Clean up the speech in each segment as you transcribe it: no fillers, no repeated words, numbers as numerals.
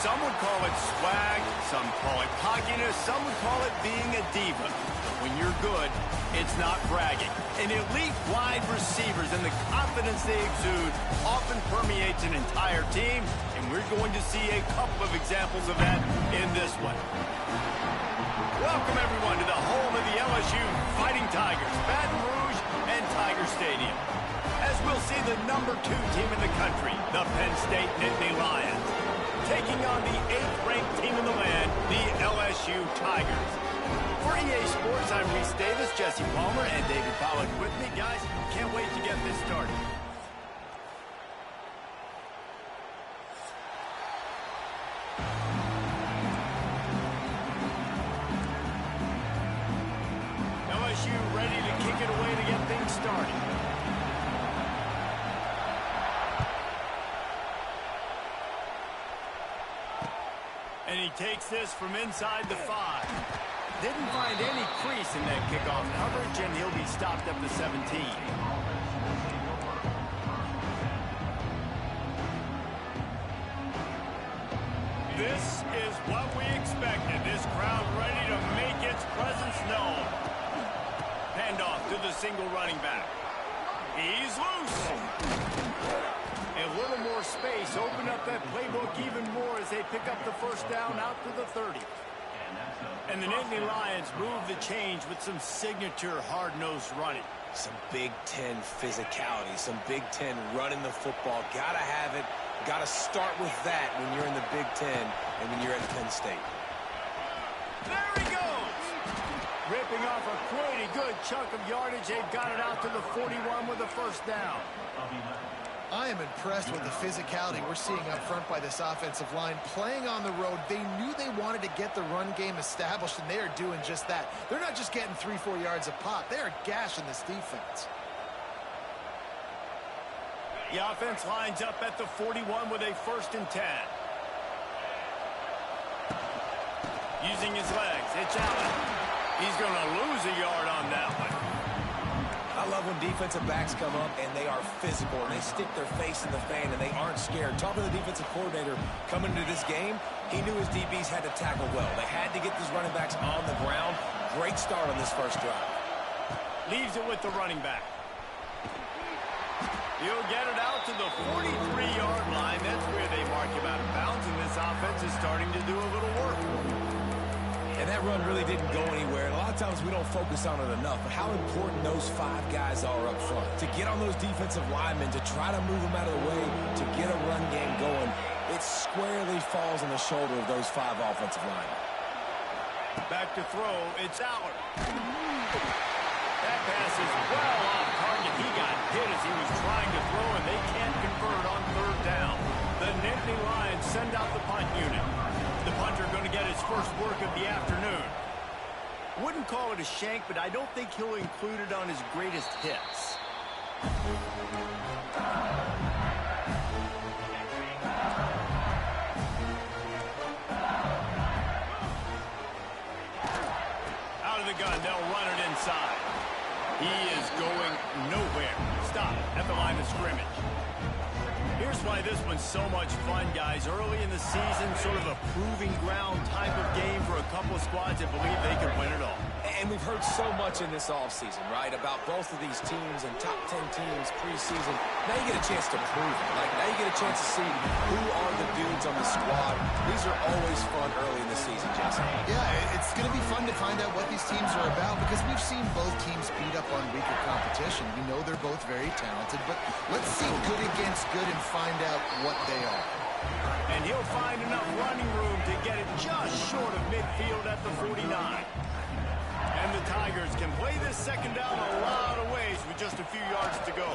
Some would call it swag, some call it cockiness, some would call it being a diva. But when you're good, it's not bragging. And elite wide receivers and the confidence they exude often permeates an entire team, and we're going to see a couple of examples of that in this one. Welcome, everyone, to the home of the LSU Fighting Tigers, Baton Rouge and Tiger Stadium. As we'll see the #2 team in the country, the Penn State Nittany Lions, taking on the 8th-ranked team in the land, the LSU Tigers. For EA Sports, I'm Reese Davis, Jesse Palmer, and David Pollack with me. Guys, can't wait to get this started. LSU ready to kick it away to get things started. And he takes this from inside the 5. Didn't find any crease in that kickoff coverage, and he'll be stopped at the 17. This is what we expected. This crowd ready to make its presence known. Handoff to the single running back. He's loose. A little more space, open up that playbook even more as they pick up the first down out to the 30. And the Nittany Lions move the change with some signature hard-nosed running. Some Big Ten physicality, some Big Ten running the football. Gotta have it. Gotta start with that when you're in the Big Ten and when you're at Penn State. There he goes! Ripping off a pretty good chunk of yardage. They've got it out to the 41 with a first down. I am impressed with the physicality we're seeing up front by this offensive line. Playing on the road, they knew they wanted to get the run game established, and they are doing just that. They're not just getting 3-4 yards a pop. They are gashing this defense. The offense lines up at the 41 with a 1st and 10. Using his legs, it's Allen. He's going to lose a yard on that one. I love when defensive backs come up and they are physical and they stick their face in the fan and they aren't scared. Talking to the defensive coordinator coming into this game, he knew his DBs had to tackle well. They had to get these running backs on the ground. Great start on this first drive. Leaves it with the running back. He'll get it out to the 43-yard line. That's where they mark him out of bounds, and this offense is starting to do a little work. And that run really didn't go anywhere. And a lot of times we don't focus on it enough, but how important those 5 guys are up front. To get on those defensive linemen, to try to move them out of the way, to get a run game going, it squarely falls on the shoulder of those 5 offensive linemen. Back to throw, it's Allen. That pass is well off target. He got hit as he was trying to throw, and they can't convert on 3rd down. The Nittany Lions send out the punt unit. The punter going to get his first work of the afternoon. Wouldn't call it a shank, but I don't think he'll include it on his greatest hits. Out of the gun, they'll run it inside. He is going nowhere. Stop at the line of scrimmage. Here's why this one's so much fun, guys. Early in the season, sort of a proving ground type of game for a couple of squads that believe they can win it all. And we've heard so much in this offseason, right, about both of these teams and top 10 teams preseason. Now you get a chance to prove it. Like, now you get a chance to see who are the dudes on the squad. These are always fun early in the season, Jesse. Yeah, it's going to be fun to find out what these teams are about because we've seen both teams beat up on weaker competition. We know they're both very talented, but let's see good against good and find out what they are. And he'll find enough running room to get it just short of midfield at the 49. And the Tigers can play this second down a lot of ways with just a few yards to go.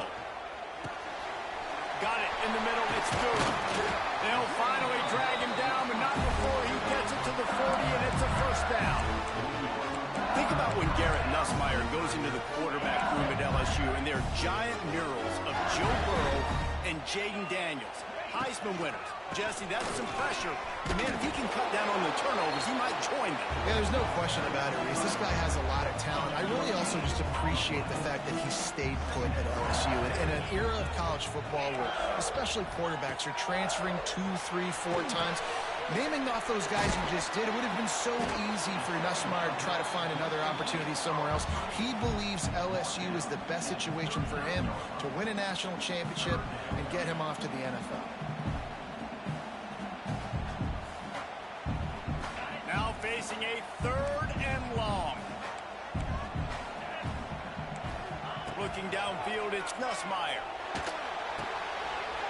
Got it in the middle, it's good. They'll finally drag him down, but not before he gets it to the 40, and it's a first down. Think about when Garrett Nussmeier goes into the quarterback room at LSU, and there are giant murals of Joe Burrow and Jaden Daniels. Heisman winners. Jesse, that's some pressure. But man, if he can cut down on the turnovers, he might join them. Yeah, there's no question about it, Reese. This guy has a lot of talent. I really also just appreciate the fact that he stayed put at LSU. In an era of college football where especially quarterbacks are transferring 2, 3, 4 times, Naming off those guys you just did, it would have been so easy for Nussmeier to try to find another opportunity somewhere else. He believes LSU is the best situation for him to win a national championship and get him off to the NFL. Now facing a 3rd and long. Looking downfield, it's Nussmeier.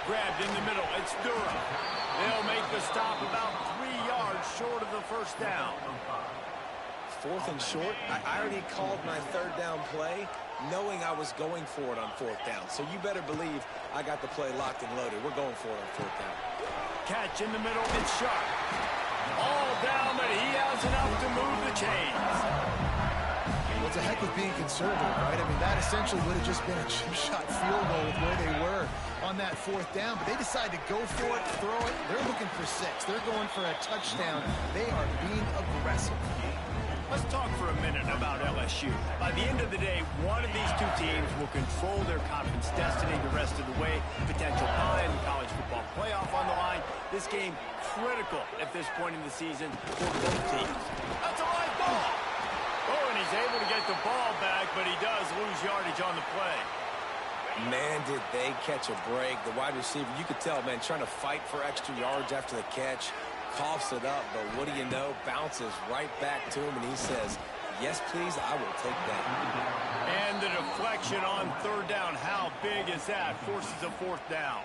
Grabbed in the middle, it's Durham. They'll make the stop about 3 yards short of the first down. 4th and short. I already called my 3rd down play, knowing I was going for it on 4th down. So you better believe I got the play locked and loaded. We're going for it on 4th down. Catch in the middle, it's Sharp. All down, but he has enough to move the chains. Well, it's a heck of being conservative, right? I mean, that essentially would have just been a chip shot field goal with where they were on that 4th down, but they decided to go for it, throw it. They're looking for 6. They're going for a touchdown. They are being aggressive. Let's talk for a minute about LSU. By the end of the day, one of these two teams will control their conference destiny the rest of the way. Potential bye in the college football playoff on the line. This game critical at this point in the season for both teams. That's a live ball. Oh, and he's able to get the ball back, but he does lose yardage on the play. Man, did they catch a break. The wide receiver, you could tell, man, trying to fight for extra yards after the catch. Coughs it up, but what do you know? Bounces right back to him, and he says, yes, please, I will take that. And the deflection on 3rd down. How big is that? Forces a 4th down.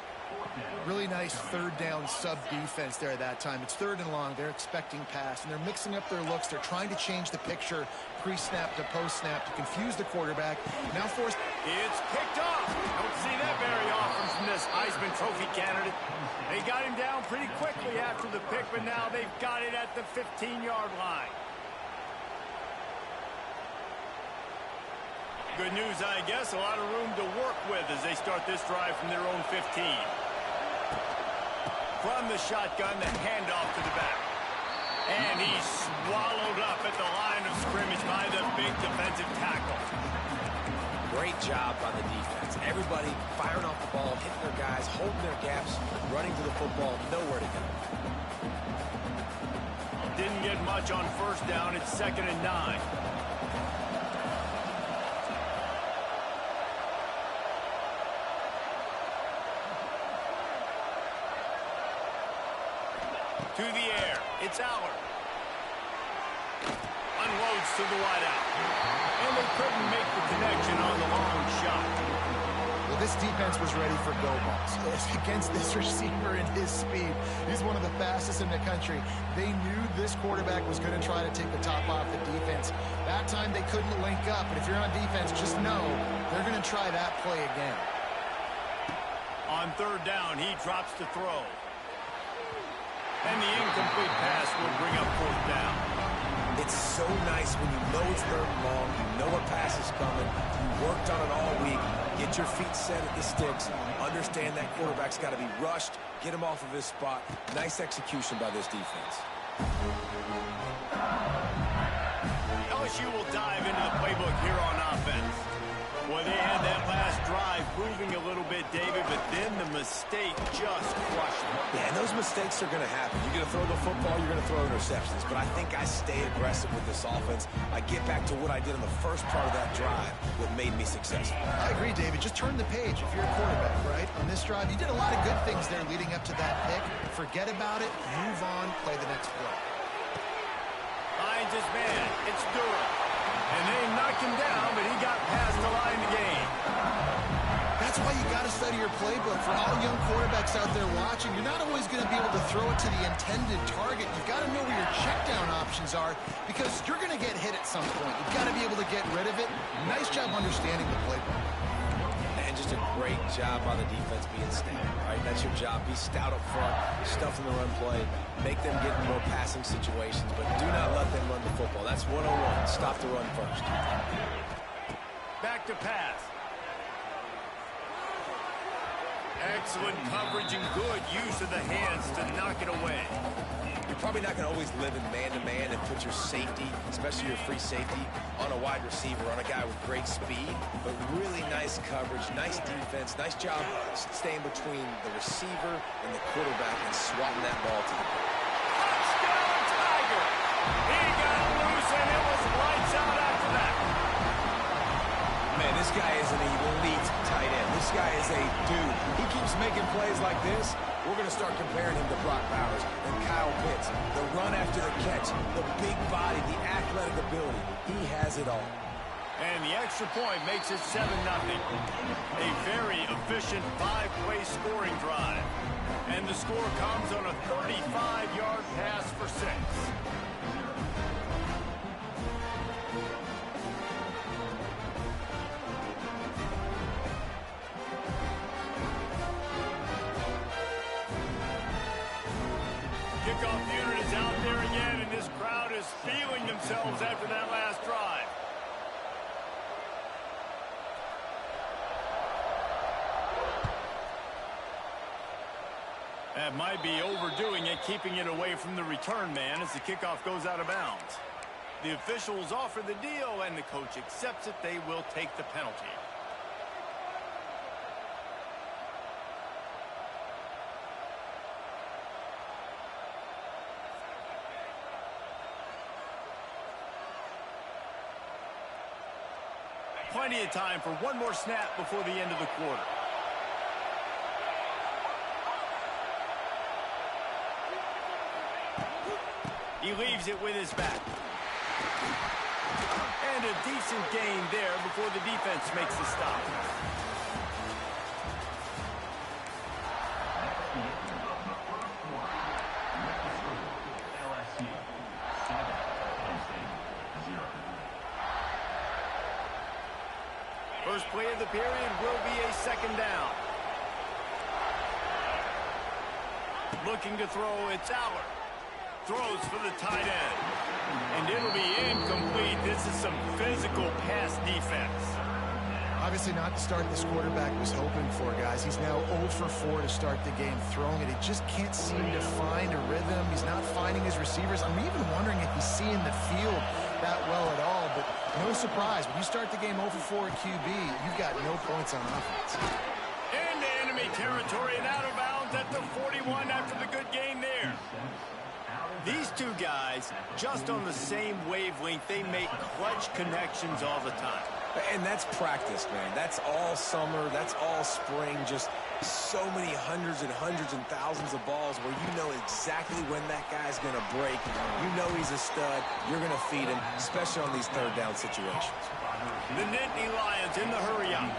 Really nice 3rd down sub defense there at that time. It's 3rd and long. They're expecting pass, and they're mixing up their looks. They're trying to change the picture pre-snap to post-snap to confuse the quarterback. Now force. It's picked off. Don't see that very often from this Heisman Trophy candidate. They got him down pretty quickly after the pick, but now they've got it at the 15-yard line. Good news, I guess. A lot of room to work with as they start this drive from their own 15. From the shotgun, the handoff to the back. And he's swallowed up at the line of scrimmage by the big defensive tackle. Great job by the defense. Everybody firing off the ball, hitting their guys, holding their gaps, running to the football, nowhere to go. Didn't get much on 1st down. It's 2nd and 9. To the air, it's Allard. Unloads to the wideout. And they couldn't make the connection on the long shot. Well, this defense was ready for go balls. Against this receiver and his speed, he's one of the fastest in the country. They knew this quarterback was going to try to take the top off the defense. That time they couldn't link up, but if you're on defense, just know they're going to try that play again. On 3rd down, he drops to throw. And the incomplete pass will bring up 4th down. It's so nice when you know it's 3rd and long, you know a pass is coming, you worked on it all week, get your feet set at the sticks, understand that quarterback's got to be rushed, get him off of his spot. Nice execution by this defense. LSU will dive into the playbook here on offense. Well, they had that last drive moving a little bit, David, but then the mistake just crushed them. Yeah, and those mistakes are going to happen. You're going to throw the football, you're going to throw interceptions. But I think I stay aggressive with this offense. I get back to what I did in the first part of that drive, what made me successful. I agree, David. Just turn the page if you're a quarterback, right? On this drive, you did a lot of good things there leading up to that pick. Forget about it, move on, play the next play. Finds his man. It's Durham. And they knocked him down, but he got past the line to gain. That's why you got to study your playbook. For all young quarterbacks out there watching, you're not always going to be able to throw it to the intended target. You've got to know where your check down options are because you're going to get hit at some point. You've got to be able to get rid of it. Nice job understanding the playbook. And just a great job by the defense being stout, right? That's your job. Be stout up front, stuff in the run play, make them get in more passing situations, but do not let them run the football. That's 101. Stop the run first. Back to pass. Excellent coverage and good use of the hands to knock it away. You're probably not going to always live in man-to-man and put your safety, especially your free safety, on a wide receiver, on a guy with great speed, but really nice coverage, nice defense, nice job staying between the receiver and the quarterback and swatting that ball to the goal. making plays like this, we're going to start comparing him to Brock Bowers and Kyle Pitts. The run after the catch, the big body, the athletic ability. He has it all. And the extra point makes it 7-0. A very efficient five-way scoring drive. And the score comes on a 35-yard pass for 6. Kickoff unit is out there again, and this crowd is feeling themselves after that last drive. That might be overdoing it, keeping it away from the return man as the kickoff goes out of bounds. The officials offer the deal, and the coach accepts it. They will take the penalty. Plenty of time for one more snap before the end of the quarter. He leaves it with his back. And a decent gain there before the defense makes the stop. First play of the period will be a second down. Looking to throw, it's Aller. Throws for the tight end. And it'll be incomplete. This is some physical pass defense. Obviously not the start this quarterback was hoping for, guys. He's now 0 for 4 to start the game throwing it. He just can't seem to find a rhythm. He's not finding his receivers. I'm even wondering if he's seeing the field that well at all. But no surprise, when you start the game 0 for 4 QB, you've got no points on offense. Into enemy territory and out of bounds at the 41 after the good gain there. These two guys, just on the same wavelength, they make clutch connections all the time. And that's practice, man. That's all summer. That's all spring. Just so many hundreds and thousands of balls where you know exactly when that guy's going to break. You know he's a stud. You're going to feed him, especially on these third down situations. The Nittany Lions in the hurry up.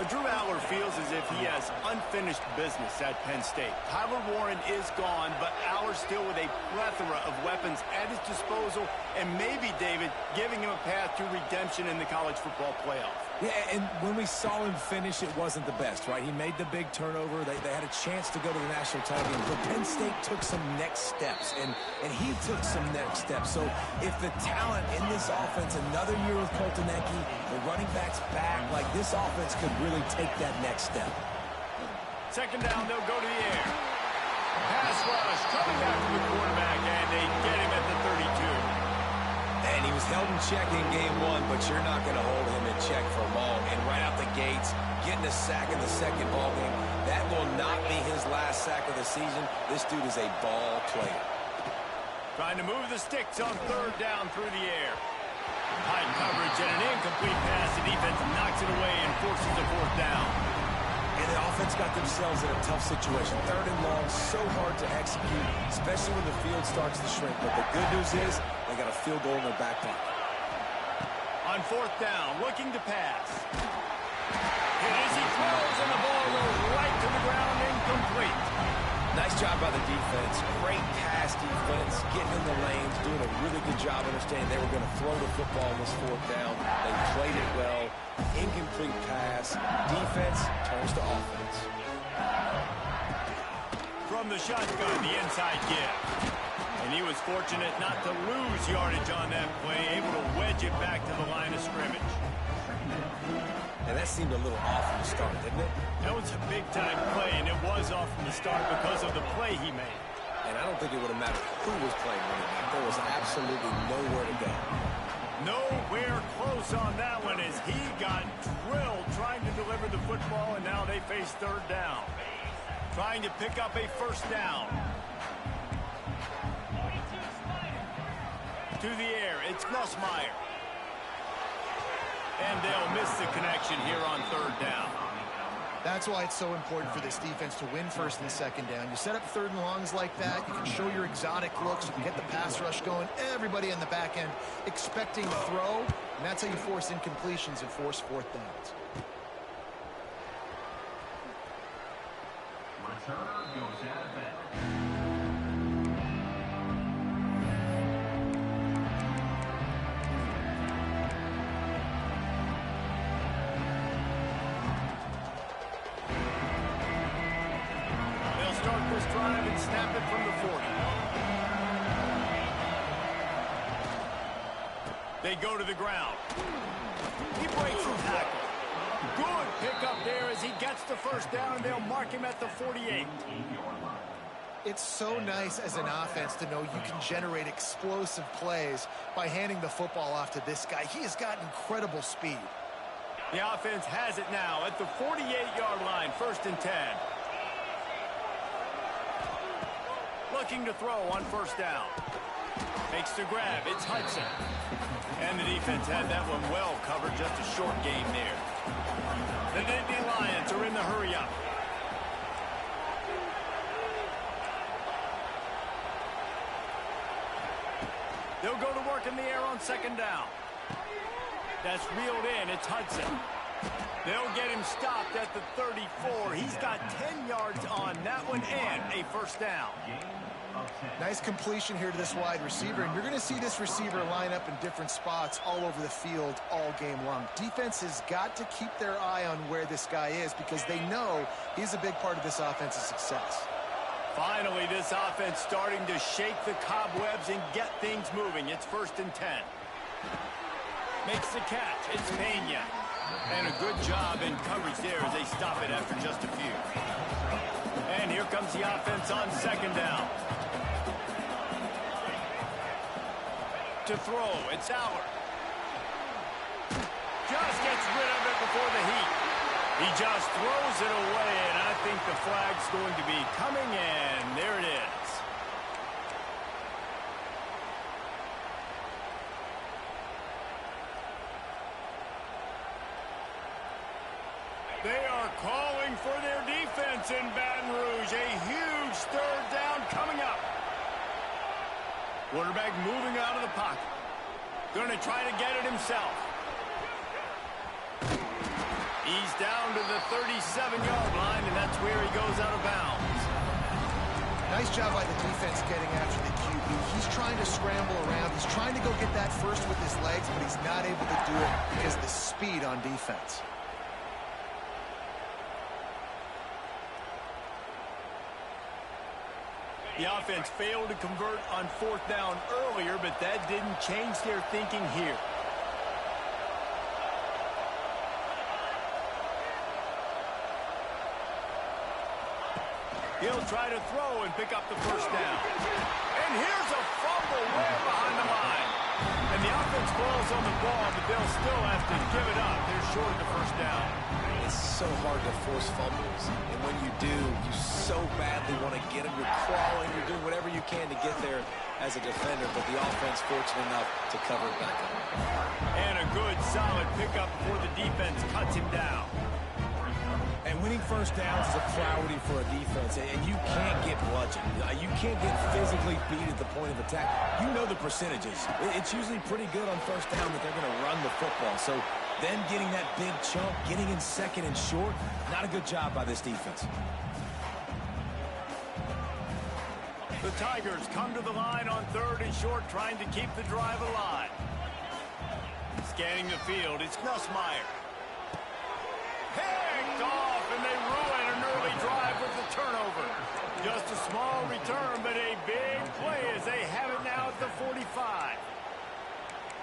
Drew Aller feels as if he has unfinished business at Penn State. Tyler Warren is gone, but Aller still with a plethora of weapons at his disposal, and maybe, David, giving him a path to redemption in the college football playoff. Yeah, and when we saw him finish, it wasn't the best, right? He made the big turnover. They had a chance to go to the national title game, but Penn State took some next steps, and he took some next steps. So if the talent in this offense, another year with Koltanecki, the running backs back, like this offense could really take that next step. Second down, they'll go to the air. Pass rush coming after the quarterback, and they get him at the 32. And he was held in check in game one, but you're not going to hold him in check for long. And right out the gates, getting a sack in the second ball game, that will not be his last sack of the season. This dude is a ball player. Trying to move the sticks on third down through the air. High coverage and an incomplete pass. The defense knocks it away and forces a fourth down. And the offense got themselves in a tough situation. Third and long, so hard to execute, especially when the field starts to shrink. But the good news is they got a field goal in their back pocket. On fourth down, looking to pass. Hit as he throws, and the ball goes right to the ground, incomplete. Nice job by the defense. Great pass defense, getting in the lanes, doing a really good job understanding they were going to throw the football on this fourth down. They played it well. Incomplete pass. Defense turns to offense. From the shotgun, the inside give. And he was fortunate not to lose yardage on that play, able to wedge it back to the line of scrimmage. And that seemed a little off from the start, didn't it? That was a big-time play, and it was off from the start because of the play he made. And I don't think it would have mattered who was playing running back. There was absolutely nowhere to go. Nowhere close on that one as he got drilled trying to deliver the football, and now they face third down. Trying to pick up a first down. To the air, it's Nussmeier. And they'll miss the connection here on third down. That's why it's so important for this defense to win first and second down. You set up third and longs like that. You can show your exotic looks. You can get the pass rush going. Everybody in the back end expecting to throw. And that's how you force incompletions and force fourth downs. Returner goes out of bounds. Drive and snap it from the 40. They go to the ground. He breaks the tackle. Good pickup there as he gets the first down, and they'll mark him at the 48. It's so nice as an offense to know you can generate explosive plays by handing the football off to this guy. He has got incredible speed. The offense has it now at the 48-yard line, 1st and 10. Looking to throw on first down. Makes the grab. It's Hudson. And the defense had that one well covered. Just a short game there. The Nittany Lions are in the hurry-up. They'll go to work in the air on second down. That's reeled in. It's Hudson. They'll get him stopped at the 34. He's got 10 yards on that one and a first down. Nice completion here to this wide receiver, and you're going to see this receiver line up in different spots all over the field all game long. Defense has got to keep their eye on where this guy is because they know he's a big part of this offense's success. Finally, this offense starting to shake the cobwebs and get things moving. It's 1st and 10. Makes the catch. It's Pena. And a good job in coverage there as they stop it after just a few. And here comes the offense on second down. To throw, it's Howard. Just gets rid of it before the heat. He just throws it away, and I think the flag's going to be coming in. There it is. They are calling for their defense in Baton Rouge. A huge third down coming up. Quarterback moving out of the pocket. Going to try to get it himself. He's down to the 37-yard line, and that's where he goes out of bounds. Nice job by the defense getting after the QB. He's trying to scramble around. He's trying to go get that first with his legs, but he's not able to do it because of the speed on defense. The offense failed to convert on fourth down earlier, but that didn't change their thinking here. He'll try to throw and pick up the first down. And here's a fumble way behind the line. And the offense falls on the ball, but they'll still have to give it up. They're short of the first down. It's so hard to force fumbles. And when you do, you so badly want to get them. You're crawling. You're doing whatever you can to get there as a defender. But the offense fortunate enough to cover it back up. And a good, solid pickup before the defense cuts him down. And winning first downs is a priority for a defense, and you can't get bludgeoned. You can't get physically beat at the point of attack. You know the percentages. It's usually pretty good on first down that they're going to run the football. So then getting that big chunk, getting in second and short, not a good job by this defense. The Tigers come to the line on third and short, trying to keep the drive alive. Scanning the field, it's Nussmeier. Picked off, and they ruin an early drive with the turnover. Just a small return, but a big play as they have it now at the 45.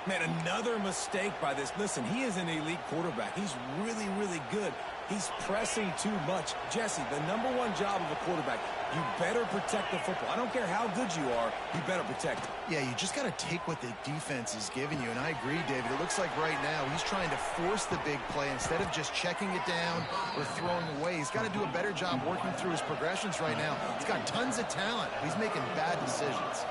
Man, another mistake by this. Listen, he is an elite quarterback. He's really, really good. He's pressing too much. Jesse, the #1 job of a quarterback, you better protect the football. I don't care how good you are, you better protect it. Yeah, you just got to take what the defense is giving you, and I agree, David. It looks like right now he's trying to force the big play instead of just checking it down or throwing away. He's got to do a better job working through his progressions right now. He's got tons of talent. He's making bad decisions.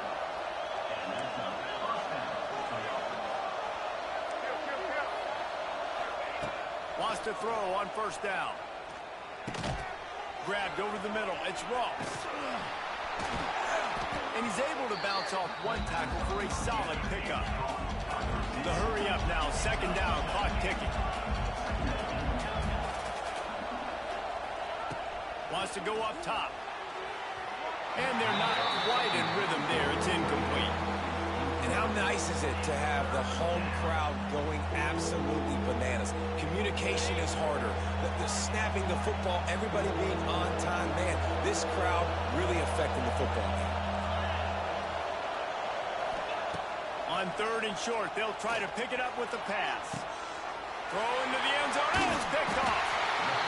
Wants to throw on first down. Grabbed over the middle. It's Ross. And he's able to bounce off one tackle for a solid pickup. The hurry up now. Second down. Clock ticking. Wants to go up top. And they're not quite in rhythm there. It's incomplete. And how nice is it to have the home crowd going absolutely bananas? Communication is harder. The snapping the football, everybody being on time. Man, this crowd really affecting the football game. On third and short, they'll try to pick it up with the pass. Throw into the end zone, and it's picked off.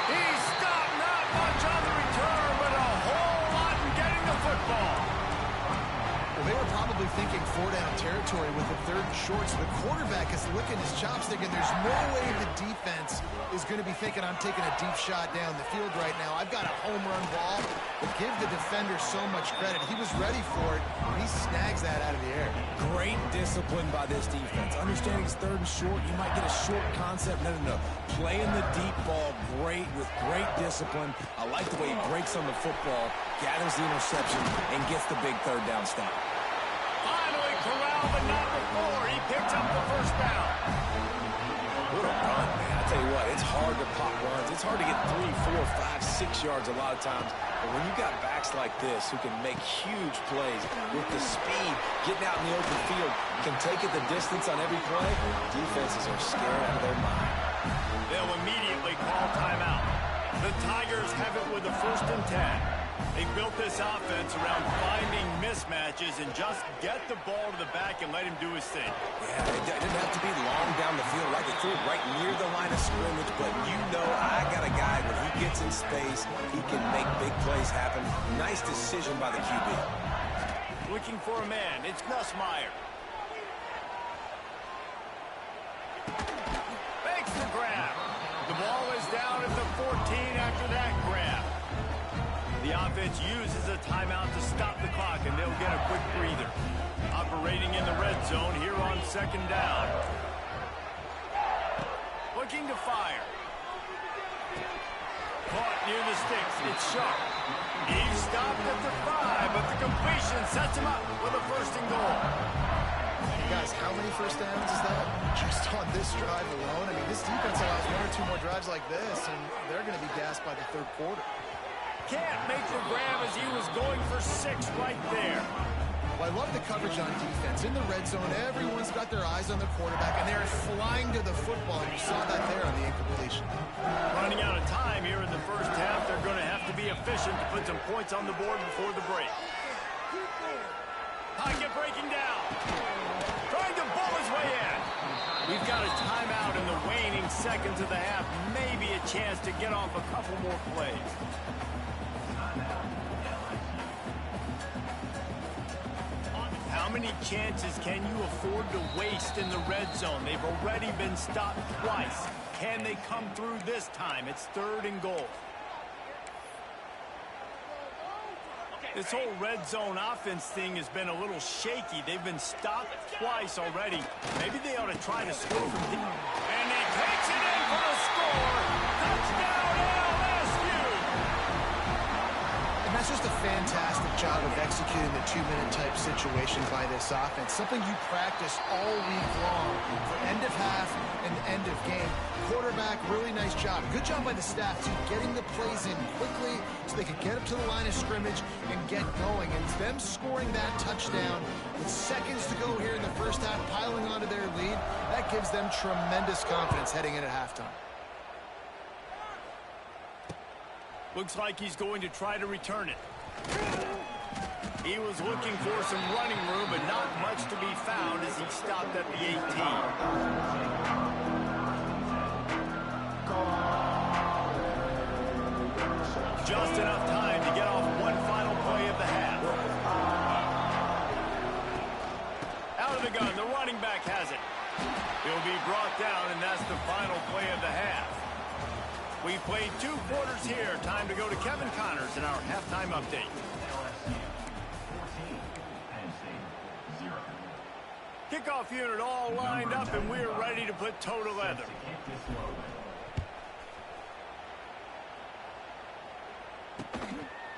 He's stopped, not much on the return, but a whole lot in getting the football. Well, they were probably thinking four-down territory with the third and short, so the quarterback is licking his chops thinking there's no way the defense is going to be thinking I'm taking a deep shot down the field right now. I've got a home run ball, but give the defender so much credit. He was ready for it, and he snags that out of the air. Great discipline by this defense. Understanding it's third and short, you might get a short concept. No. Playing the deep ball great with great discipline. I like the way he breaks on the football, gathers the interception, and gets the big third down stop. Finally corralled, but not before. He picks up the first down. What a run, man. I tell you what, it's hard to pop runs. It's hard to get 3, 4, 5, 6 yards a lot of times. But when you got backs like this who can make huge plays with the speed, getting out in the open field, can take it the distance on every play, defenses are scared out of their mind. They'll immediately call timeout. The Tigers have it with a 1st and 10. They built this offense around finding mismatches and just get the ball to the back and let him do his thing. Yeah, it didn't have to be long down the field. Like, it threw it right near the line of scrimmage, but you know I got a guy when he gets in space, he can make big plays happen. Nice decision by the QB. Looking for a man. It's Nussmeier. Makes the grab. The ball is down at the 14 after that grab. The offense uses a timeout to stop the clock, and they'll get a quick breather. Operating in the red zone here on 2nd down. Looking to fire. Caught near the sticks. It's Sharp. He's stopped at the 5, but the completion sets him up with a 1st and goal. Guys, how many first downs is that? Just on this drive alone. I mean, this defense allows 1 or 2 more drives like this, and they're going to be gassed by the third quarter. Can't make the grab as he was going for 6 right there. Well, I love the coverage on defense. In the red zone, everyone's got their eyes on the quarterback, and they're flying to the football. You saw that there on the incompletion. Running out of time here in the first half. They're going to have to be efficient to put some points on the board before the break. Pocket breaking down. Trying to bull his way in. We've got a timeout in the waning seconds of the half. Maybe a chance to get off a couple more plays. How many chances can you afford to waste in the red zone? They've already been stopped twice. Can they come through this time? It's 3rd and goal. This whole red zone offense thing has been a little shaky. They've been stopped twice already. Maybe they ought to try to score from deep. And he takes it in for the score. Touchdown, LSU! And that's just a fantastic job of executing the 2-minute type situation by this offense. Something you practice all week long for end of half and end of game. Quarterback, really nice job. Good job by the staff, too, getting the plays in quickly so they could get up to the line of scrimmage and get going. And them scoring that touchdown with seconds to go here in the first half, piling onto their lead, that gives them tremendous confidence heading in at halftime. Looks like he's going to try to return it. He was looking for some running room, but not much to be found as he stopped at the 18. Just enough time to get off one final play of the half. Out of the gun, the running back has it. He'll be brought down, and that's the final play of the half. We played 2 quarters here. Time to go to Kevin Connors in our halftime update. Kickoff unit all lined up, and we're ready to put toe to leather.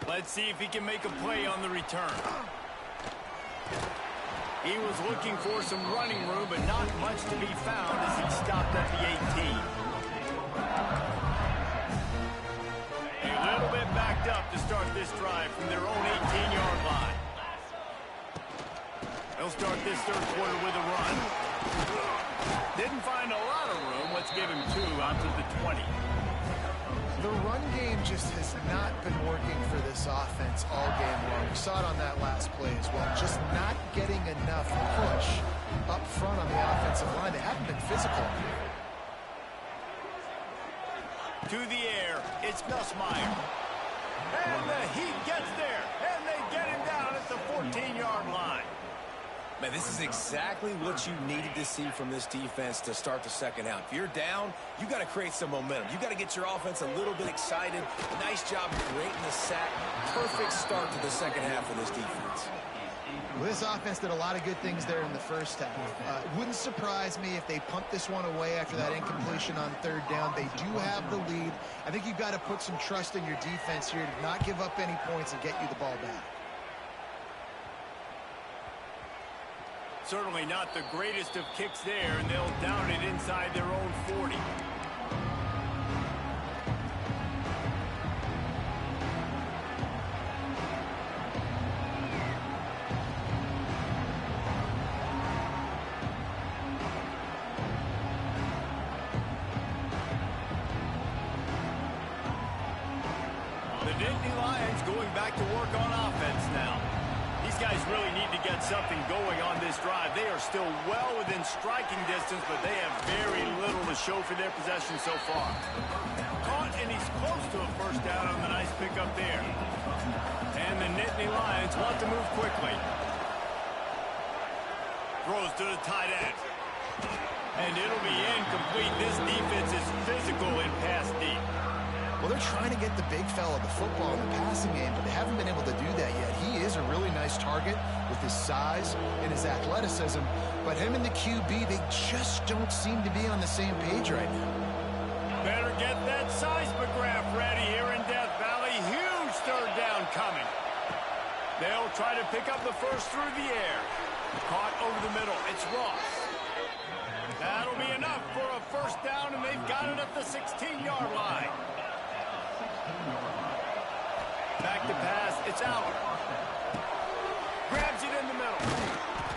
Let's see if he can make a play on the return. He was looking for some running room, but not much to be found as he stopped at the 18. A little bit backed up to start this drive from their own 18-yard line. They'll start this third quarter with a run. Didn't find a lot of room. Let's give him 2 out to the 20. The run game just has not been working for this offense all game long. We saw it on that last play as well. Just not getting enough push up front on the offensive line. They haven't been physical. To the air, it's Nussmeier. And the Heat gets there, and they get him down at the 14-yard line. Man, this is exactly what you needed to see from this defense to start the second half. If you're down, you got to create some momentum. You got to get your offense a little bit excited. Nice job creating the sack. Perfect start to the second half of this defense. Well, this offense did a lot of good things there in the first half. It wouldn't surprise me if they punt this one away after that incompletion on third down. They do have the lead. I think you've got to put some trust in your defense here to not give up any points and get you the ball back. Certainly not the greatest of kicks there, and they'll down it inside their own 40. The Nittany Lions going back to work on offense now. These guys really need to get something going on this drive. They are still well within striking distance, but they have very little to show for their possession so far. Caught, and he's close to a first down on the nice pickup there. And the Nittany Lions want to move quickly. Throws to the tight end. And it'll be incomplete. This defense is physical in pass deep. Well, they're trying to get the big fella the football in the passing game, but they haven't been able to do that yet. He is a really nice target with his size and his athleticism, but him and the QB, they just don't seem to be on the same page right now. Better get that seismograph ready here in Death Valley. Huge third down coming. They'll try to pick up the first through the air. Caught over the middle. It's Ross. That'll be enough for a first down, and they've got it at the 16-yard line. Back to pass, it's out. Grabs it in the middle.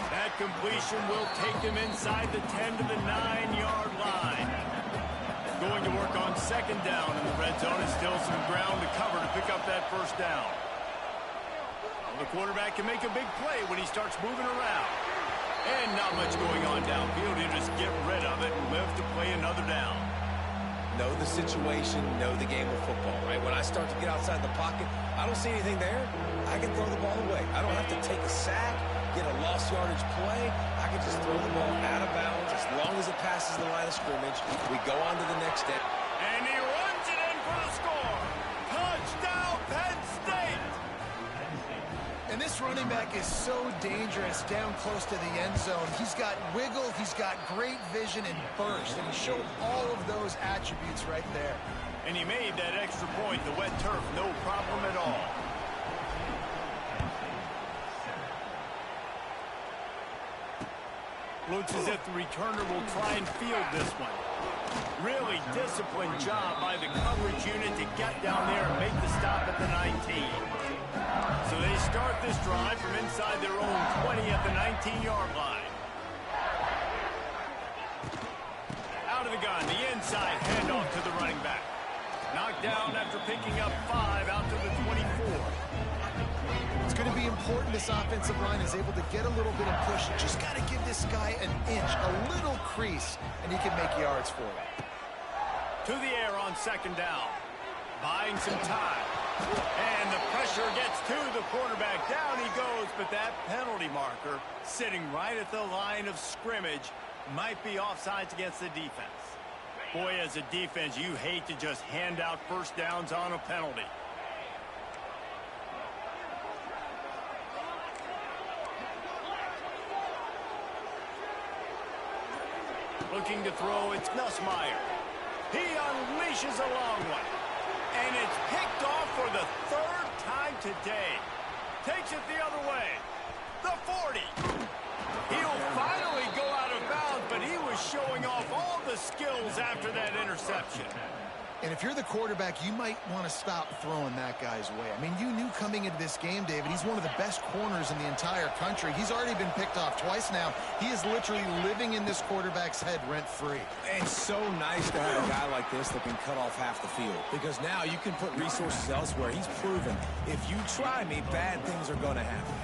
That completion will take them inside the 10 to the 9-yard line. Going to work on second down in the red zone, and still some ground to cover to pick up that first down. Well, the quarterback can make a big play when he starts moving around. And not much going on downfield. He'll just get rid of it and live to play another down. Know the situation, know the game of football, right? When I start to get outside the pocket, I don't see anything there. I can throw the ball away. I don't have to take a sack, get a lost yardage play. I can just throw the ball out of bounds as long as it passes the line of scrimmage. We go on to the next step. And he runs it in for the score. Touchdown, Penn State! And this running back is so dangerous down close to the end zone. He's got wiggle, he's got great vision and burst, and he showed all of those attributes right there. And he made that extra point, the wet turf, no problem at all. Looks as if the returner will try and field this one. Really disciplined job by the coverage unit to get down there and make the stop at the 19. So they start this drive from inside their own 20 at the 19-yard line. Out of the gun, the inside handoff to the running back. Knocked down after picking up 5 out to the 24. It's going to be important this offensive line is able to get a little bit of push. Just got to give this guy an inch, a little crease, and he can make yards for it. To the air on second down. Buying some time. And the pressure gets to the quarterback. Down he goes, but that penalty marker sitting right at the line of scrimmage might be offsides against the defense. Boy, as a defense, you hate to just hand out first downs on a penalty. Looking to throw, it's Nussmeier. He unleashes a long one. And it's picked off for the third time today. Takes it the other way. The 40. He'll finally go out of bounds, but he was showing off all the skills after that interception. And if you're the quarterback, you might want to stop throwing that guy's way. I mean, you knew coming into this game, David, he's one of the best corners in the entire country. He's already been picked off twice now. He is literally living in this quarterback's head rent-free. And so nice to have a guy like this that can cut off half the field. Because now you can put resources elsewhere. He's proven, if you try me, bad things are going to happen.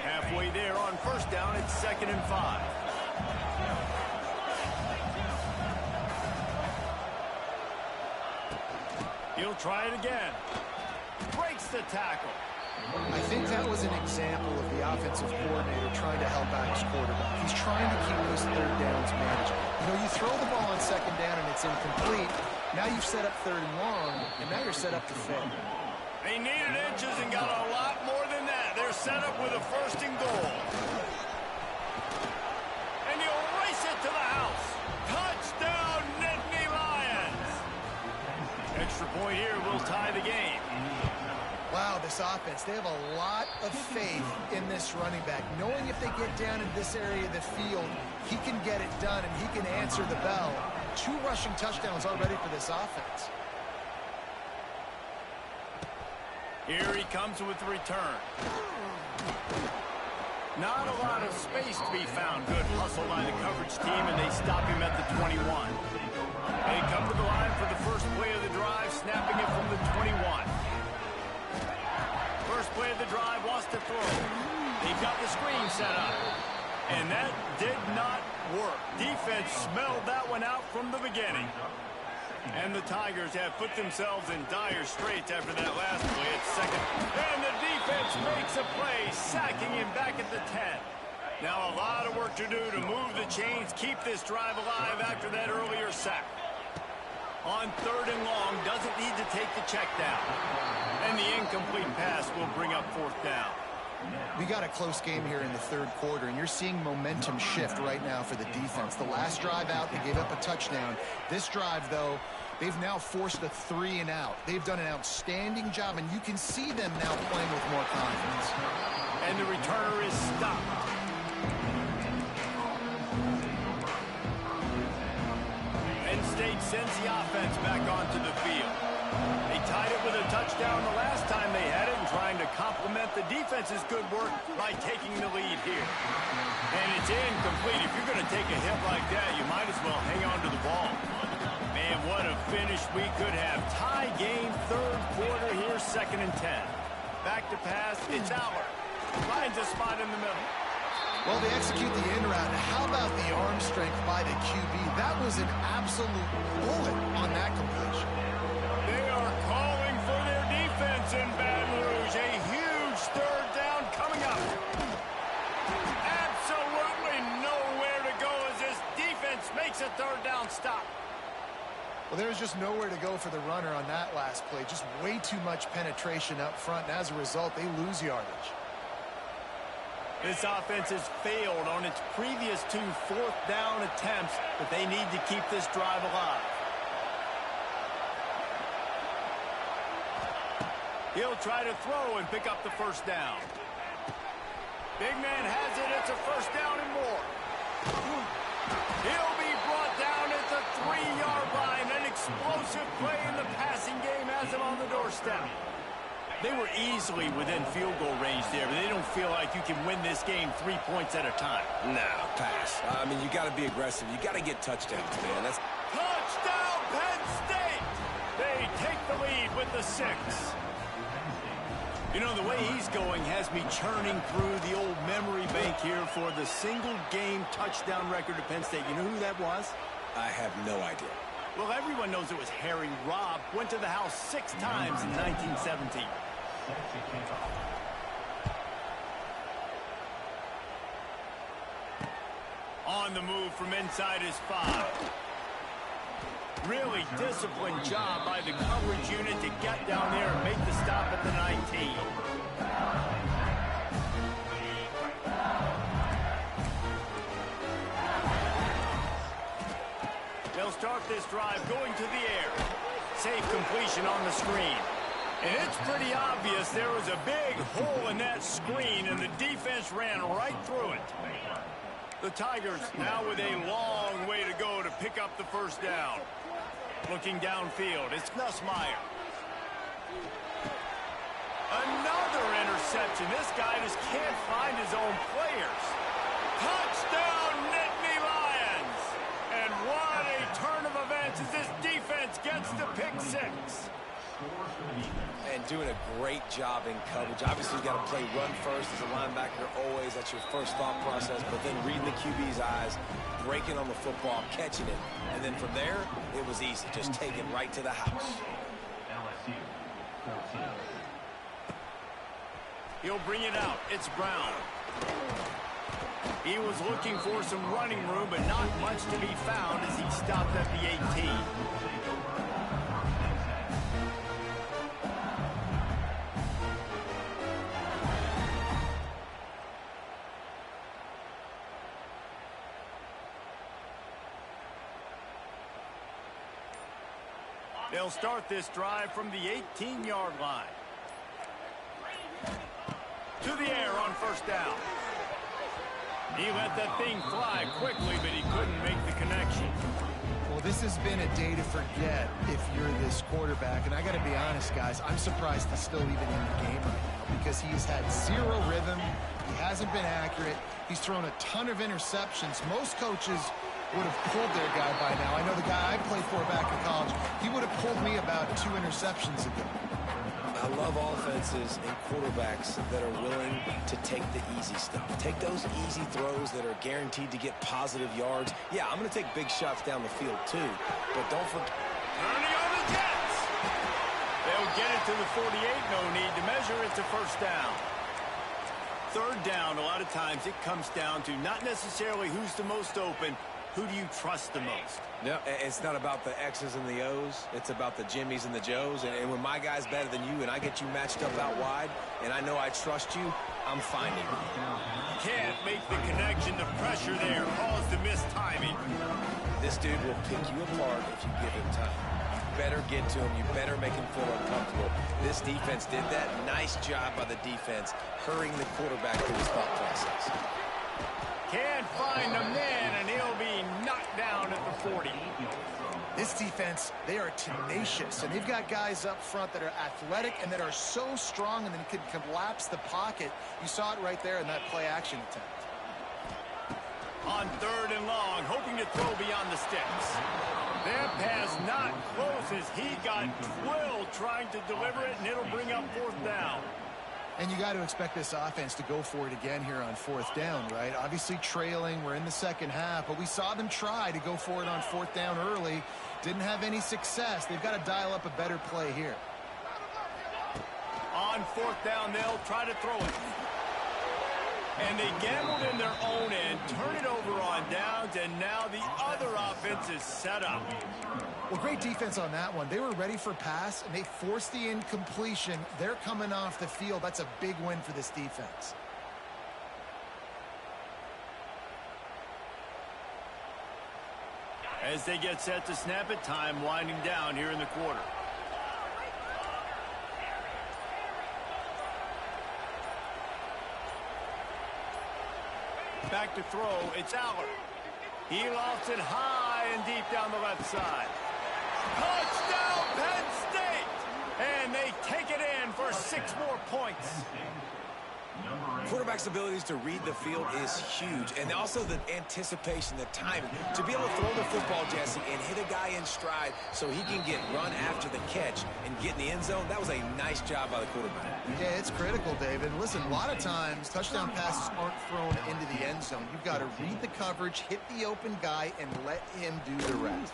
Halfway there on first down, it's 2nd and 5. He'll try it again. Breaks the tackle. I think that was an example of the offensive coordinator trying to help out his quarterback. He's trying to keep those third downs managed. You know, you throw the ball on 2nd down and it's incomplete. Now you've set up 3rd and long, and now you're set up to fail. They needed inches and got a lot more than that. They're set up with a 1st and goal. And he'll race it to the house. Touchdown, Nittany Lions. Extra point here will tie the game. Wow, this offense, they have a lot of faith in this running back, knowing if they get down in this area of the field, he can get it done and he can answer the bell. 2 rushing touchdowns already for this offense. Here he comes with the return. Not a lot of space to be found. Good hustle by the coverage team, and they stop him at the 21. They come to the line for the first play of the drive, snapping it from the 21. First play of the drive, wants to throw. They've got the screen set up. And that did not work. Defense smelled that one out from the beginning. And the Tigers have put themselves in dire straits after that last play at 2nd. And the defense makes a play, sacking him back at the 10. Now a lot of work to do to move the chains, keep this drive alive after that earlier sack. On 3rd and long, doesn't need to take the check down. And the incomplete pass will bring up 4th down. We got a close game here in the 3rd quarter, and you're seeing momentum shift right now for the defense. The last drive out, they gave up a touchdown. This drive, though, they've now forced a 3 and out. They've done an outstanding job, and you can see them now playing with more confidence. And the returner is stopped. Penn State sends the offense back onto the field. They tied it with a touchdown the last time they had it and trying to complement the defense's good work by taking the lead here. And it's incomplete. If you're going to take a hit like that, you might as well hang on to the ball. Man, what a finish we could have. Tie game, 3rd quarter here, 2nd and 10. Back to pass, it's Aller. Finds a spot in the middle. Well, they execute the in route. How about the arm strength by the QB? That was an absolute bullet on that completion. They are calling for their defense in Baton Rouge. A huge 3rd down coming up. Absolutely nowhere to go as this defense makes a 3rd down stop. Well, there's just nowhere to go for the runner on that last play. Just way too much penetration up front, and as a result, they lose yardage. This offense has failed on its previous 2 4th down attempts, but they need to keep this drive alive. He'll try to throw and pick up the 1st down. Big man has it. It's a 1st down and more. He'll be brought down at the 3-yard line. An explosive play in the passing game has him on the doorstep. They were easily within field goal range there, but they don't feel like you can win this game 3 points at a time. No, pass. I mean, you got to be aggressive. You got to get touchdowns, man. That's Touchdown, Penn State! They take the lead with the 6. You know, the way he's going has me churning through the old memory bank here for the single-game touchdown record of Penn State. You know who that was? I have no idea. Well, everyone knows it was Harry Robb. Went to the house 6 times in 1917. On the move from inside his 5. Really disciplined job by the coverage unit to get down there and make the stop at the 19. this drive going to the air. Safe completion on the screen. And it's pretty obvious there was a big hole in that screen, and the defense ran right through it. The Tigers now with a long way to go to pick up the first down. Looking downfield, it's Nussmeier. Another interception. This guy just can't find his own players. Touchdown, Nittany Lions! And what a turn of events as this defense gets the pick six. And doing a great job in coverage. Obviously, you got to play run first as a linebacker always. That's your first thought process. But then reading the QB's eyes, breaking on the football, catching it. And then from there, it was easy. Just take it right to the house. LSU 14. He'll bring it out. It's Brown. He was looking for some running room, but not much to be found as he stopped at the 18. They'll start this drive from the 18-yard line. To the air on first down. He let that thing fly quickly, but he couldn't make the connection. Well, this has been a day to forget if you're this quarterback. And I got to be honest, guys, I'm surprised he's still even in the game right now because he's had zero rhythm. He hasn't been accurate. He's thrown a ton of interceptions. Most coaches would have pulled their guy by now. I know the guy I played for back in college, he would have pulled me about 2 interceptions ago. I love offenses and quarterbacks that are willing to take the easy stuff. Take those easy throws that are guaranteed to get positive yards. Yeah, I'm going to take big shots down the field too, but don't forget. Turning on the Jets. They'll get it to the 48. No need to measure. It's a first down. Third down, a lot of times it comes down to not necessarily who's the most open. Who do you trust the most? No, it's not about the X's and the O's. It's about the Jimmys and the Joes. And when my guy's better than you and I get you matched up out wide and I know I trust you, I'm finding you. Can't make the connection. The pressure there caused the missed timing. This dude will pick you apart if you give him time. You better get to him. You better make him feel uncomfortable. This defense did that. Nice job by the defense, hurrying the quarterback through his thought process. Can't find a man, and he'll be knocked down at the 40. This defense, they are tenacious, and they've got guys up front that are athletic and that are so strong and then can collapse the pocket. You saw it right there in that play-action attempt. On third and long, hoping to throw beyond the sticks. That pass not close as he got twirled trying to deliver it, and it'll bring up fourth down. And you got to expect this offense to go for it again here on fourth down, right? Obviously trailing, we're in the second half, but we saw them try to go for it on fourth down early. Didn't have any success. They've got to dial up a better play here. On fourth down, they'll try to throw it. And they gambled in their own end, turn it over on downs, and now the other offense is set up. Well, great defense on that one. They were ready for pass, and they forced the incompletion. They're coming off the field. That's a big win for this defense. As they get set to snap it, time winding down here in the quarter. Back to throw, it's Aller. He lofts it high and deep down the left side. Touchdown, Penn State! And they take it in for 6 more points. Quarterback's abilities to read the field is huge, and also the anticipation, the timing. To be able to throw the football, Jesse, and hit a guy in stride so he can get run after the catch and get in the end zone, that was a nice job by the quarterback. Yeah, it's critical, David. Listen, a lot of times touchdown passes aren't thrown into the end zone. You've got to read the coverage, hit the open guy, and let him do the rest.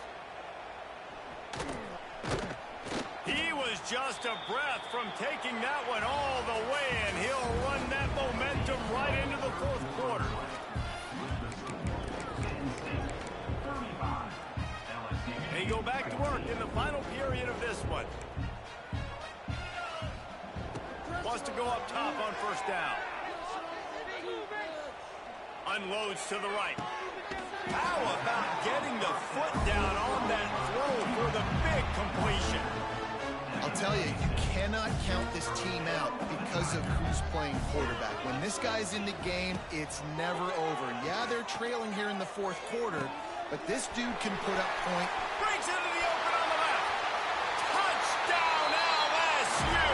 He was just a breath from taking that one all the way, and he'll run that momentum right into the fourth quarter. They go back to work in the final period of this one. Wants to go up top on first down. Unloads to the right. How about getting the foot down on that throw for the big completion? I'll tell you, you cannot count this team out because of who's playing quarterback. When this guy's in the game, it's never over. Yeah, they're trailing here in the fourth quarter, but this dude can put up point. Breaks into the open on the left. Touchdown LSU!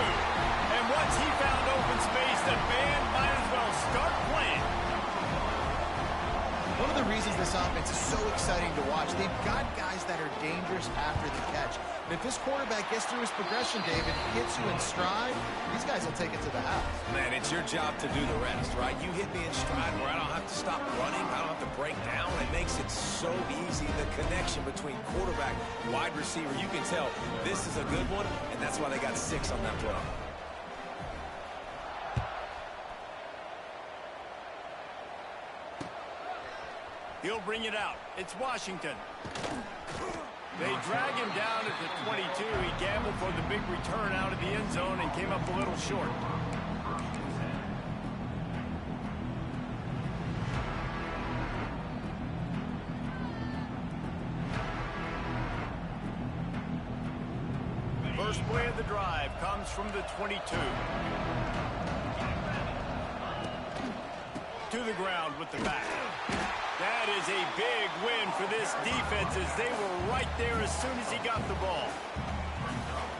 And once he found open space, the band might as well start playing. One of the reasons this offense is so exciting to watch, they've got guys that are dangerous after the catch. And if this quarterback gets through his progression, David, hits you in stride, these guys will take it to the house. Man, it's your job to do the rest, right? You hit me in stride where I don't have to stop running. I don't have to break down. It makes it so easy. The connection between quarterback and wide receiver, you can tell this is a good one, and that's why they got 6 on that play. He'll bring it out. It's Washington. They drag him down at the 22. He gambled for the big return out of the end zone and came up a little short. First play of the drive comes from the 22. To the ground with the back. That is a big win for this defense as they were right there as soon as he got the ball.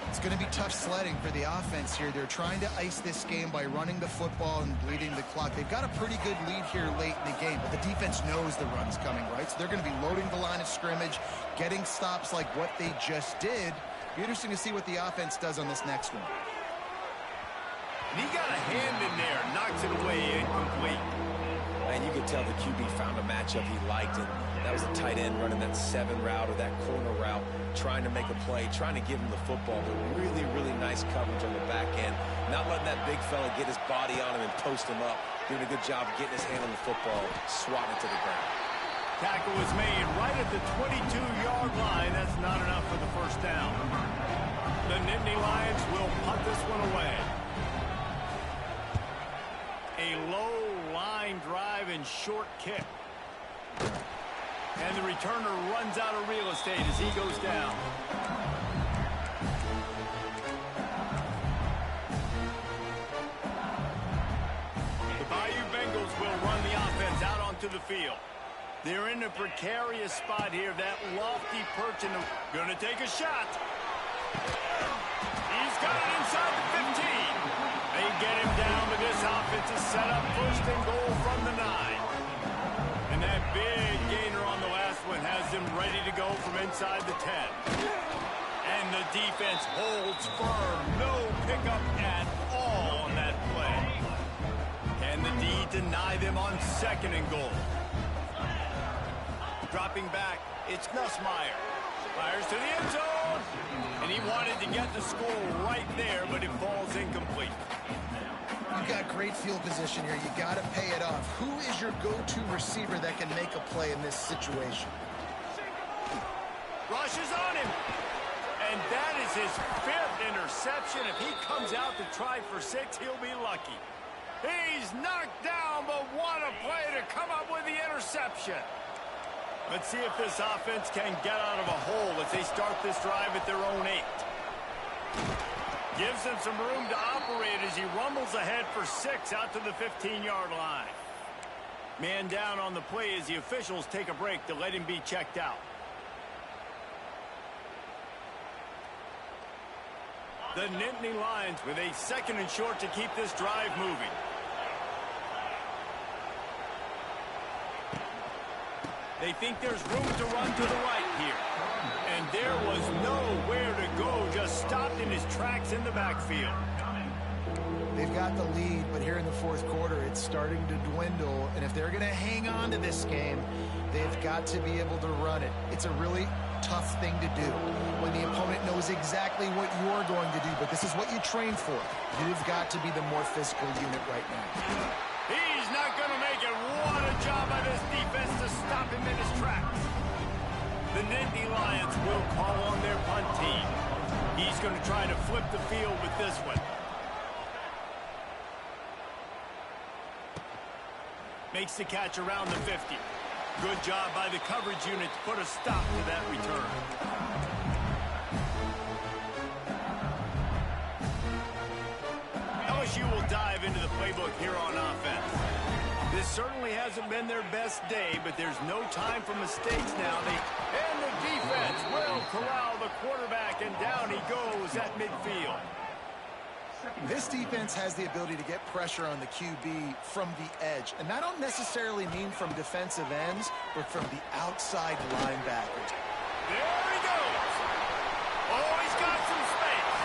It's going to be tough sledding for the offense here. They're trying to ice this game by running the football and bleeding the clock. They've got a pretty good lead here late in the game, but the defense knows the run's coming, right? So they're going to be loading the line of scrimmage, getting stops like what they just did. Be interesting to see what the offense does on this next one. And he got a hand in there, knocks it away, incomplete. And you could tell the QB found a matchup he liked, and that was a tight end running that 7 route or that corner route, trying to make a play, trying to give him the football, but really, really nice coverage on the back end, not letting that big fella get his body on him and post him up, doing a good job of getting his hand on the football, swatting it to the ground. Tackle was made right at the 22-yard line. That's not enough for the first down. The Nittany Lions will punt this one away. A low line drive and short kick. And the returner runs out of real estate as he goes down. The Bayou Bengals will run the offense out onto the field. They're in a precarious spot here. That lofty perch and gonna take a shot. He's got it inside the 15. They get him down, but this offense is set up first and goal from the 9. And that big gainer on the last one has them ready to go from inside the 10. And the defense holds firm. No pickup at all on that play. Can the D deny them on 2nd and goal? Dropping back, it's Nussmeier. Fires to the end zone. And he wanted to get the score right there, but it falls incomplete. You've got great field position here. You got to pay it off. Who is your go-to receiver that can make a play in this situation? Rushes on him. And that is his 5th interception. If he comes out to try for 6, he'll be lucky. He's knocked down, but what a play to come up with the interception. Let's see if this offense can get out of a hole as they start this drive at their own 8. Gives them some room to operate as he rumbles ahead for 6 out to the 15-yard line. Man down on the play as the officials take a break to let him be checked out. The Nittany Lions with a 2nd and short to keep this drive moving. They think there's room to run to the right here. And there was nowhere to go, just stopped in his tracks in the backfield. They've got the lead, but here in the fourth quarter, it's starting to dwindle. And if they're going to hang on to this game, they've got to be able to run it. It's a really tough thing to do when the opponent knows exactly what you're going to do, but this is what you train for. You've got to be the more physical unit right now. He's not going to make it. What a job by this defense to stop him in his tracks. The Nittany Lions will call on their punt team. He's going to try to flip the field with this one. Makes the catch around the 50. Good job by the coverage unit to put a stop to that return. LSU will dive into the playbook here on offense. This certainly hasn't been their best day, but there's no time for mistakes now. And the defense will corral the quarterback, and down he goes at midfield. This defense has the ability to get pressure on the QB from the edge. And I don't necessarily mean from defensive ends, but from the outside linebackers. There he goes. Oh, he's got some space.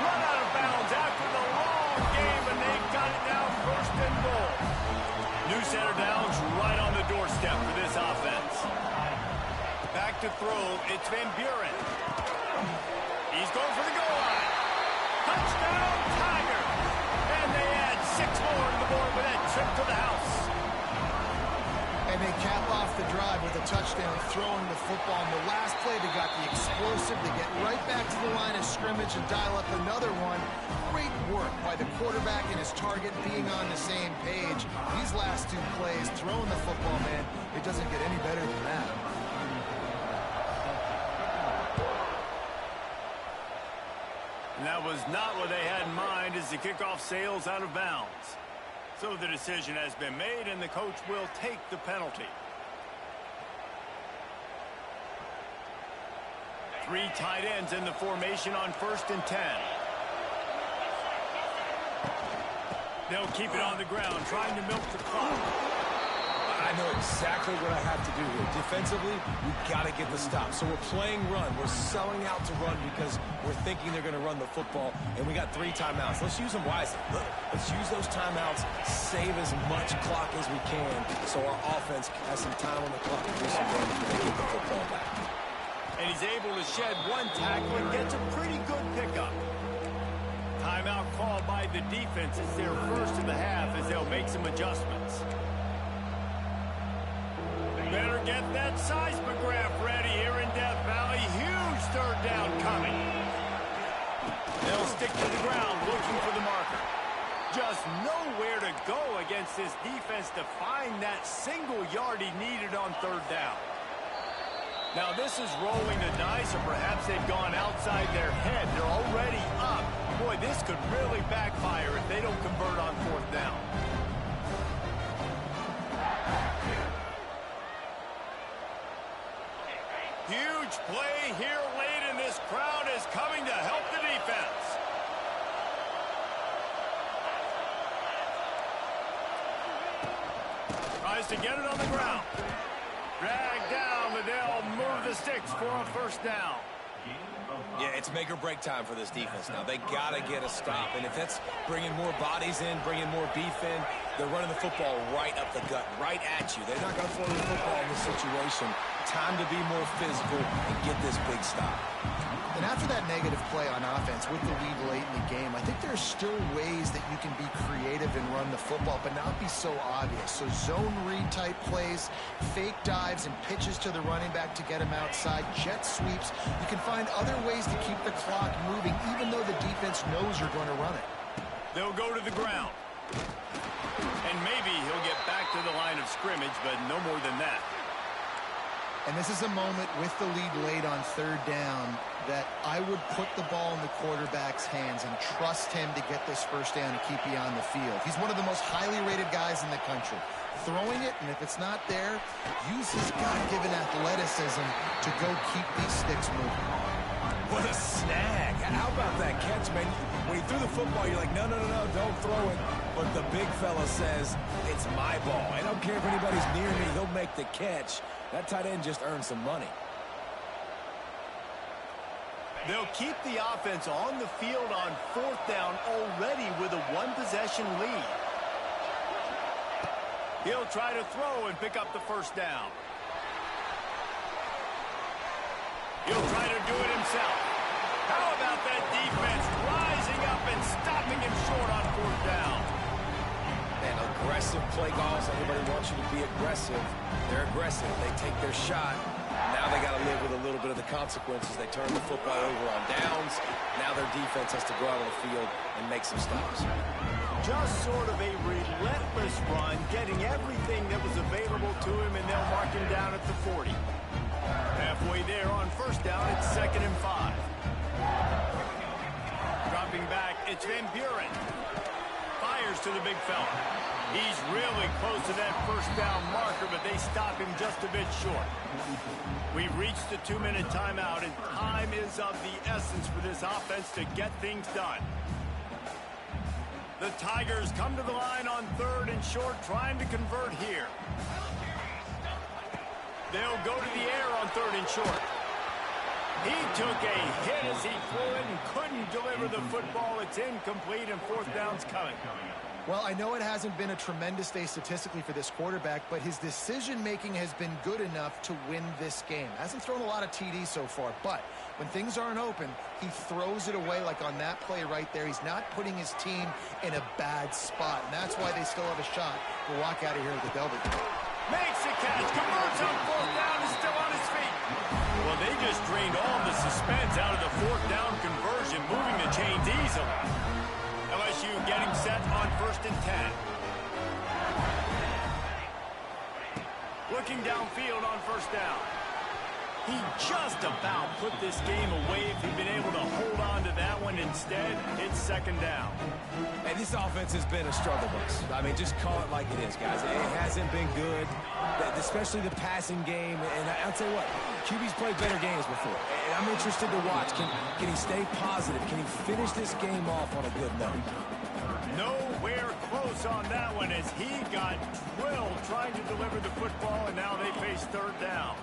Run out of bounds after the long game, and they've got it now first and goal. New center down's right on the doorstep for this offense. Back to throw, it's Van Buren. He's going for the goal line. Touchdown, Tiger! And they add 6 more to the board with that trip to the house. And they cap off the drive with a touchdown throwing the football. In the last play, they got the explosive to get right back to the line of scrimmage and dial up another one. Great work by the quarterback and his target being on the same page. These last 2 plays, throwing the football, man, it doesn't get any better than that. And that was not what they had in mind as the kickoff sails out of bounds. So the decision has been made, and the coach will take the penalty. 3 tight ends in the formation on 1st and 10. They'll keep it on the ground, trying to milk the clock. I know exactly what I have to do here. Defensively, we've got to get the stop. So we're playing run. We're selling out to run because we're thinking they're going to run the football, and we got 3 timeouts. Let's use them wisely. Look, let's use those timeouts, save as much clock as we can so our offense has some time on the clock to do some damage when they get the football back. And he's able to shed 1 tackle and gets a pretty good pickup. Timeout called by the defense. It's their first of the half as they'll make some adjustments. Better get that seismograph ready here in Death Valley. Huge 3rd down coming. They'll stick to the ground looking for the marker. Just nowhere to go against this defense to find that single yard he needed on 3rd down. Now this is rolling the dice, or perhaps they've gone outside their head. They're already up. Boy, this could really backfire if they don't convert on 4th down. Huge play here late, and this crowd is coming to help the defense. Tries to get it on the ground. Dragged down, but they'll move the sticks for a 1st down. Yeah, it's make or break time for this defense now. They got to get a stop, and if that's bringing more bodies in, bringing more beef in, they're running the football right up the gut, right at you. They're not going to throw the football in this situation. Time to be more physical and get this big stop. And after that negative play on offense with the lead late in the game, I think there's still ways that you can be creative and run the football, but not be so obvious. So zone read type plays, fake dives and pitches to the running back to get him outside, jet sweeps. You can find other ways to keep the clock moving, even though the defense knows you're going to run it. They'll go to the ground. And maybe he'll get back to the line of scrimmage, but no more than that. And this is a moment with the lead late on 3rd down that I would put the ball in the quarterback's hands and trust him to get this 1st down and keep you on the field. He's one of the most highly rated guys in the country. Throwing it, and if it's not there, use his God-given athleticism to go keep these sticks moving. What a snag. How about that catch, man? When he threw the football, you're like, no, don't throw it. But the big fella says, it's my ball. I don't care if anybody's near me. He'll make the catch. That tight end just earned some money. They'll keep the offense on the field on 4th down already with a 1-possession lead. He'll try to throw and pick up the 1st down. He'll try to do it himself. How about that defense rising up and stopping him short on 4th down? And aggressive play calls. Everybody wants you to be aggressive. They're aggressive. They take their shot. Now they got to live with a little bit of the consequences. They turn the football over on downs. Now their defense has to go out on the field and make some stops. Just sort of a relentless run, getting everything that was available to him, and they'll mark him down at the 40. Halfway there on first down, it's 2nd and 5. Dropping back, it's Van Buren. Fires to the big fella. He's really close to that first down marker, but they stop him just a bit short. We've reached the 2-minute timeout, and time is of the essence for this offense to get things done. The Tigers come to the line on 3rd and short, trying to convert here. They'll go to the air on 3rd and short. He took a hit as he threw it and couldn't deliver the football. It's incomplete, and 4th down's coming. Well, I know it hasn't been a tremendous day statistically for this quarterback, but his decision-making has been good enough to win this game. Hasn't thrown a lot of TDs so far, but when things aren't open, he throws it away like on that play right there. He's not putting his team in a bad spot, and that's why they still have a shot to walk out of here with the W. Makes a catch, converts on 4th down, is still on his feet. Well, they just drained all the suspense out of the 4th down conversion, moving the chains easily. LSU getting set on 1st and 10. Looking downfield on 1st down. He just about put this game away if he'd been able to hold on to that one. Instead, it's 2nd down. And this offense has been a struggle bus. I mean, just call it like it is, guys. It hasn't been good, especially the passing game. And I'll tell you what, QB's played better games before. And I'm interested to watch. Can he stay positive? Can he finish this game off on a good note? Nowhere close on that one as he got drilled trying to deliver the football, and now they face 3rd down.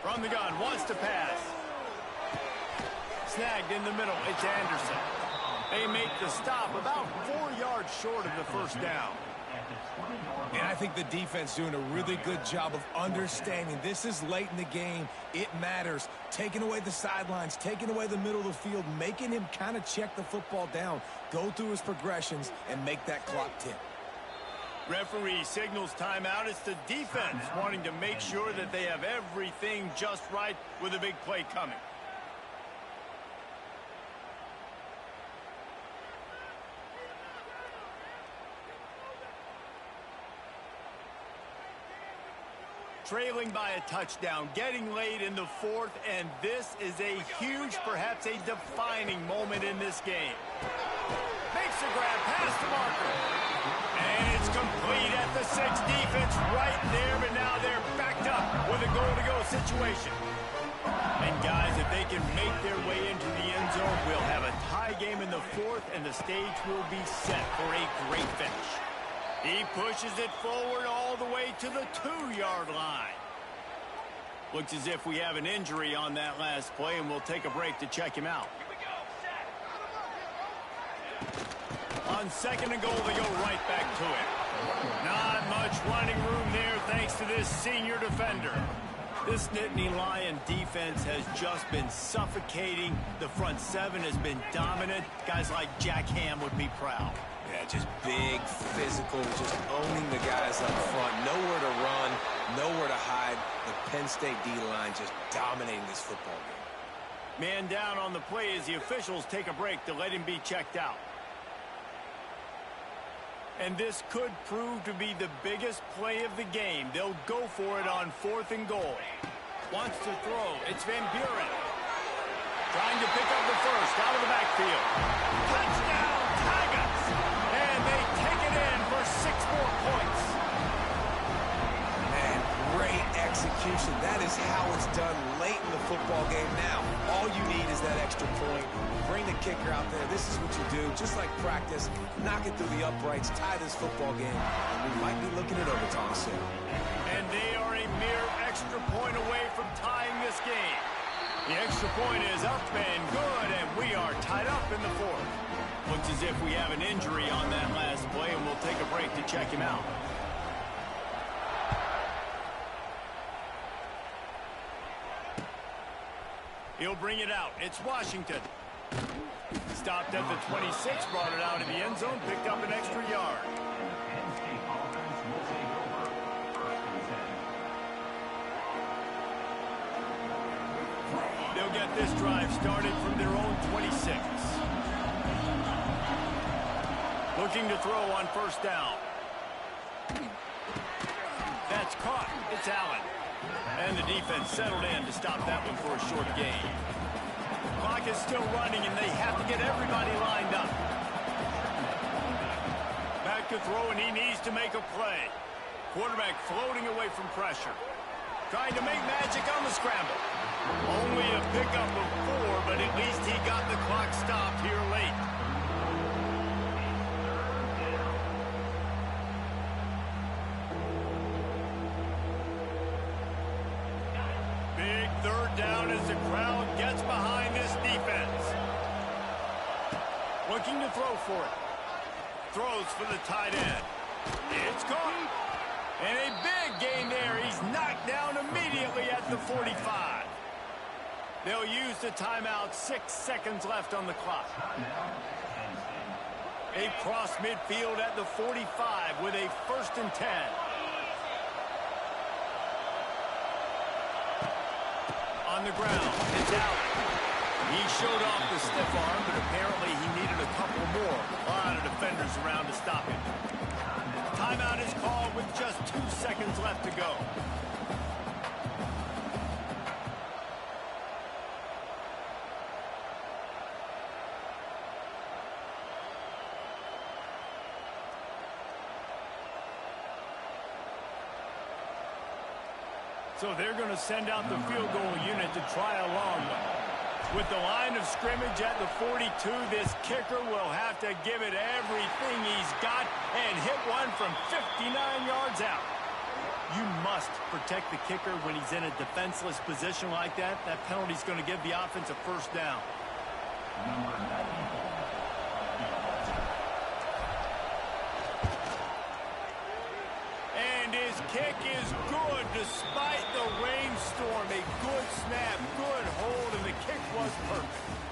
From the gun, wants to pass. Snagged in the middle, it's Anderson. They make the stop about 4 yards short of the 1st down. And I think the defense doing a really good job of understanding this is late in the game. It matters. Taking away the sidelines, taking away the middle of the field, making him kind of check the football down, go through his progressions, and make that clock tick. Referee signals timeout. It's the defense wanting to make sure that they have everything just right with a big play coming. Trailing by a touchdown, getting late in the 4th, and this is a huge, perhaps a defining moment in this game. Makes a grab past the marker. And it's complete at the 6. Defense right there, but now they're backed up with a goal-to-go situation. And guys, if they can make their way into the end zone, we'll have a tie game in the 4th, and the stage will be set for a great finish. He pushes it forward all the way to the 2-yard line. Looks as if we have an injury on that last play, and we'll take a break to check him out. On 2nd and goal, they go right back to it. Not much running room there thanks to this senior defender. This Nittany Lion defense has just been suffocating. The front 7 has been dominant. Guys like Jack Ham would be proud. Yeah, just big, physical, just owning the guys up front. Nowhere to run, nowhere to hide. The Penn State D-line just dominating this football game. Man down on the play as the officials take a break to let him be checked out. And this could prove to be the biggest play of the game. They'll go for it on 4th and goal. Wants to throw. It's Van Buren. Trying to pick up the first out of the backfield. Touchdown, Tigers! And they take it in for 6 more points. Man, great execution. That is how it's done late in the football game. Now, all you need is that extra point. Bring the kicker out there. This is what you do. Just like practice, knock it through the uprights, tie this football game, and we might be looking at overtime soon. And they are a mere extra point away from tying this game. The extra point is up and good, and we are tied up in the 4th. Looks as if we have an injury on that last play, and we'll take a break to check him out. He'll bring it out. It's Washington. Stopped at the 26, brought it out of the end zone, picked up an extra yard. They'll get this drive started from their own 26. Looking to throw on first down. That's caught. It's Allen. And the defense settled in to stop that one for a short gain. Clock is still running, and they have to get everybody lined up. Back to throw, and he needs to make a play. Quarterback floating away from pressure. Trying to make magic on the scramble. Only a pickup of 4, but at least he got the clock stopped here late. Big third down as the crowd gets behind this defense. Looking to throw for it. Throws for the tight end. It's caught. And a big gain there. He's knocked down immediately at the 45. They'll use the timeout. 6 seconds left on the clock. A cross midfield at the 45 with a 1st and 10. On the ground, it's Allen. He showed off the stiff arm, but apparently he needed a couple more. A lot of defenders around to stop him. Timeout is called with just 2 seconds left to go. So they're going to send out the field goal unit to try a long one. With the line of scrimmage at the 42, this kicker will have to give it everything he's got and hit one from 59 yards out. You must protect the kicker when he's in a defenseless position like that. That penalty's going to give the offense a 1st down. And his kick is good despite the rainstorm. A good snap, good hold, and the kick was perfect.